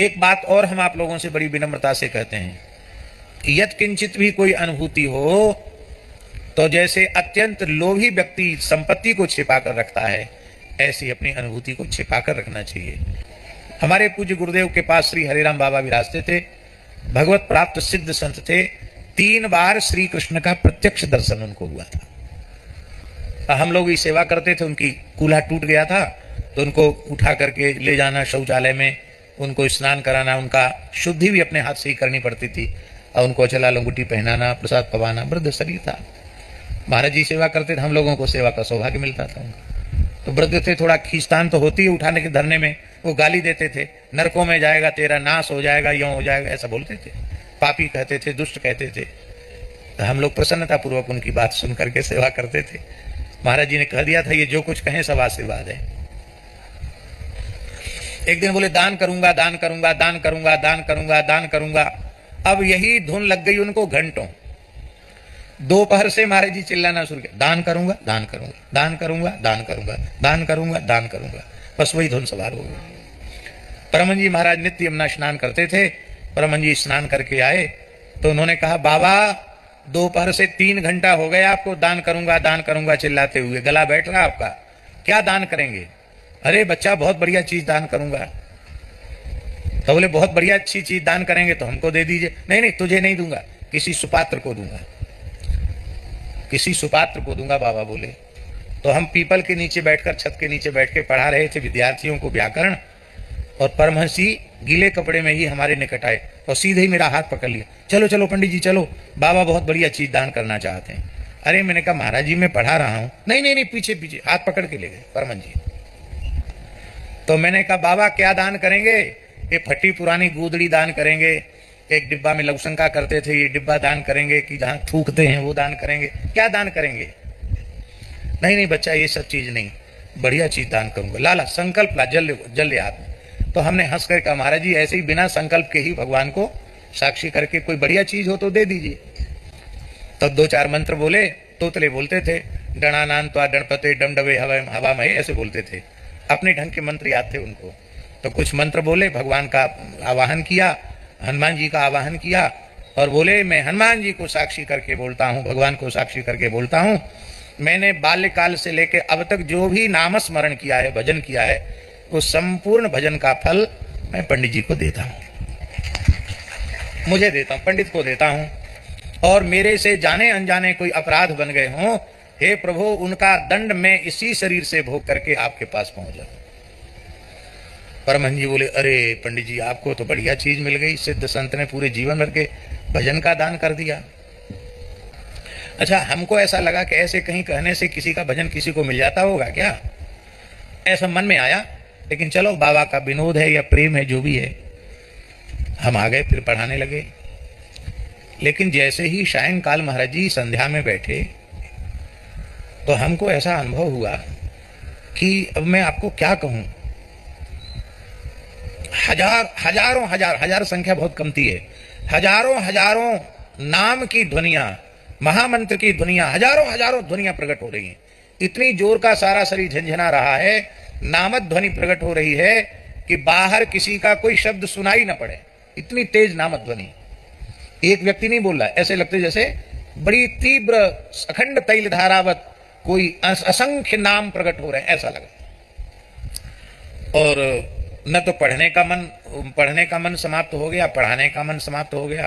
एक बात और हम आप लोगों से बड़ी विनम्रता से कहते हैं, यत् किंचित भी कोई अनुभूति हो तो जैसे अत्यंत लोभी व्यक्ति संपत्ति को छिपा कर रखता है, ऐसी अपनी अनुभूति को छिपा कर रखना चाहिए। हमारे पूज्य गुरुदेव के पास श्री हरिराम बाबा विराजते थे, भगवत प्राप्त सिद्ध संत थे। 3 बार श्री कृष्ण का प्रत्यक्ष दर्शन उनको हुआ था। हम लोग ही सेवा करते थे, उनकी कूल्हा टूट गया था तो उनको उठा करके ले जाना शौचालय में, उनको स्नान कराना, उनका शुद्धि भी अपने हाथ से ही करनी पड़ती थी, और उनको अचला लंगूटी पहनाना, प्रसाद पवाना, वृद्ध शरीर था। महाराज जी सेवा करते थे, हम लोगों को सेवा का सौभाग्य मिलता था उनका। तो वृद्ध थे, थोड़ा खींचतान तो होती है उठाने के धरने में। वो गाली देते थे, नरकों में जाएगा, तेरा नाश हो जाएगा, यूं हो जाएगा, ऐसा बोलते थे, पापी कहते थे, दुष्ट कहते थे। तो हम लोग प्रसन्नता पूर्वक उनकी बात सुन करके सेवा करते थे। महाराज जी ने कह दिया था, ये जो कुछ कहें सब आशीर्वाद है। एक दिन बोले दान करूंगा, दान करूंगा, दान करूंगा, दान करूंगा, दान करूंगा। अब यही धुन लग गई उनको घंटों। दोपहर से महाराज जी चिल्लाना शुरू किया, दान करूंगा, दान करूंगा, दान करूंगा, दान करूंगा, दान करूंगा, दान करूंगा। बस वही धुन सवार हो गई। परमहंस जी महाराज नित्य यमुना स्नान करते थे। परमहंस जी स्नान करके आए तो उन्होंने कहा, बाबा दोपहर से 3 घंटा हो गया आपको दान करूंगा चिल्लाते हुए, गला बैठ रहा आपका, क्या दान करेंगे? अरे बच्चा बहुत बढ़िया चीज दान करूंगा। तो बोले बहुत बढ़िया अच्छी चीज दान करेंगे तो हमको दे दीजिए। नहीं नहीं, तुझे नहीं दूंगा, किसी सुपात्र को दूंगा, किसी सुपात्र को दूंगा बाबा बोले। तो हम पीपल के नीचे बैठकर, छत के नीचे बैठ के पढ़ा रहे थे विद्यार्थियों को व्याकरण, और परमहंसी गीले कपड़े में ही हमारे निकट आए और सीधे ही मेरा हाथ पकड़ लिया, चलो चलो पंडित जी चलो, बाबा बहुत बढ़िया चीज दान करना चाहते हैं। अरे मैंने कहा महाराज जी मैं पढ़ा रहा हूं। नहीं नहीं नहीं, पीछे पीछे हाथ पकड़ के ले गए परमहंस जी। तो मैंने कहा बाबा क्या दान करेंगे? ये फटी पुरानी गूदड़ी दान करेंगे, एक डिब्बा में लवशंका करते थे, ये डिब्बा दान करेंगे, कि जहां थूकते हैं वो दान करेंगे, क्या दान करेंगे? नहीं नहीं बच्चा ये सब चीज नहीं, बढ़िया चीज दान करूंगा, लाला संकल्प ला, जल ले हाथ में। तो हमने हंस कर कहा महाराज जी ऐसे ही बिना संकल्प के ही भगवान को साक्षी करके कोई बढ़िया चीज हो तो दे दीजिए। तब तो 2-4 मंत्र बोले, तोतले बोलते थे, गणानान्त्वा गणपते डमडवे हवा महे, ऐसे बोलते थे, अपने ढंग के मंत्र याद थे उनको। तो कुछ मंत्र बोले, भगवान का आवाहन किया, हनुमान जी का आवाहन किया, और बोले मैं हनुमान जी को साक्षी करके बोलता हूँ, भगवान को साक्षी करके बोलता हूँ, मैंने बाल्यकाल से लेकर अब तक जो भी नामस्मरण किया है, भजन किया है, वो संपूर्ण भजन का फल मैं पंडित जी को देता हूँ, मुझे देता हूँ, पंडित को देता हूँ। और मेरे से जाने अनजाने कोई अपराध बन गए हों, हे प्रभु उनका दंड मैं इसी शरीर से भोग करके आपके पास पहुंच जाऊं। परमहंस जी बोले, अरे पंडित जी आपको तो बढ़िया चीज मिल गई, सिद्ध संत ने पूरे जीवन भर के भजन का दान कर दिया। अच्छा हमको ऐसा लगा कि ऐसे कहीं कहने से किसी का भजन किसी को मिल जाता होगा क्या, ऐसा मन में आया। लेकिन चलो बाबा का विनोद है या प्रेम है, जो भी है, हम आ गए, फिर पढ़ाने लगे। लेकिन जैसे ही सायंकाल महाराज जी संध्या में बैठे तो हमको ऐसा अनुभव हुआ कि अब मैं आपको क्या कहूं, हजार संख्या बहुत कमती है, हजारों नाम की ध्वनियां, महामंत्र की ध्वनियां, हजारों ध्वनियां प्रकट हो रही हैं। इतनी जोर का सारा शरीर झंझना रहा है, नामक ध्वनि प्रकट हो रही है कि बाहर किसी का कोई शब्द सुनाई न पड़े, इतनी तेज नामक ध्वनि। एक व्यक्ति नहीं बोल रहा, ऐसे लगते जैसे बड़ी तीव्र अखंड तैल धारावत कोई असंख्य नाम प्रकट हो रहे हैं, ऐसा लगा। और न तो पढ़ने का मन समाप्त हो गया, पढ़ाने का मन समाप्त हो गया,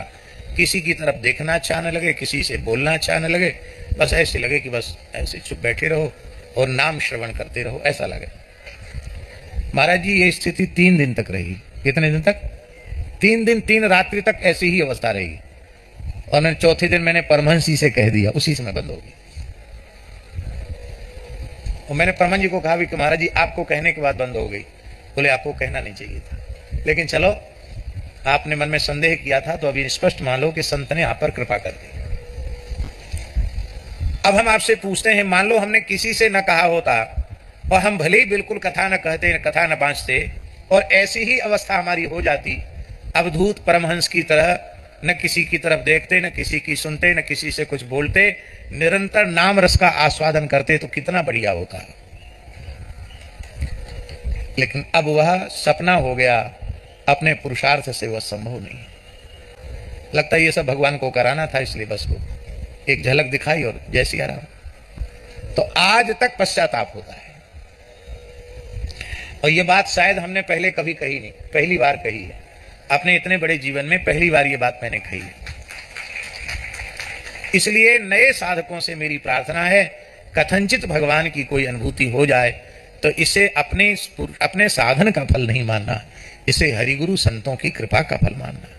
किसी की तरफ देखना अच्छा न लगे, किसी से बोलना अच्छा न लगे, बस ऐसे लगे कि बस ऐसे चुप बैठे रहो और नाम श्रवण करते रहो, ऐसा लगे। महाराज जी ये स्थिति 3 दिन तक रही। कितने दिन तक? 3 दिन 3 रात्रि तक ऐसी ही अवस्था रही। और चौथे दिन मैंने परमहंस जी से कह दिया, उसी समय बंद हो गई। और मैंने परमहंस जी को कहा भी कि महाराज जी आपको कहने के बाद बंद हो गई। बोले आपको कहना नहीं चाहिए था, लेकिन चलो आपने मन में संदेह किया था तो अभी स्पष्ट मान लो कि संत ने आप पर कृपा कर दी। अब हम आपसे पूछते हैं, मान लो हमने किसी से न कहा होता और हम भले ही बिल्कुल कथा न कहते, कथा न बांचते, और ऐसी ही अवस्था हमारी हो जाती, अवधूत परमहंस की तरह, न किसी की तरफ देखते, न किसी की सुनते, न किसी से कुछ बोलते, निरंतर नाम रस का आस्वादन करते, तो कितना बढ़िया होता। लेकिन अब वह सपना हो गया, अपने पुरुषार्थ से वह संभव नहीं है। लगता है ये सब भगवान को कराना था, इसलिए बस वो एक झलक दिखाई और जय सिया राम। तो आज तक पश्चाताप होता है। और ये बात शायद हमने पहले कभी कही नहीं, पहली बार कही है अपने इतने बड़े जीवन में, पहली बार ये बात मैंने कही है। इसलिए नए साधकों से मेरी प्रार्थना है, कथनचित भगवान की कोई अनुभूति हो जाए तो इसे अपने साधन का फल नहीं मानना, इसे हरिगुरु संतों की कृपा का फल मानना।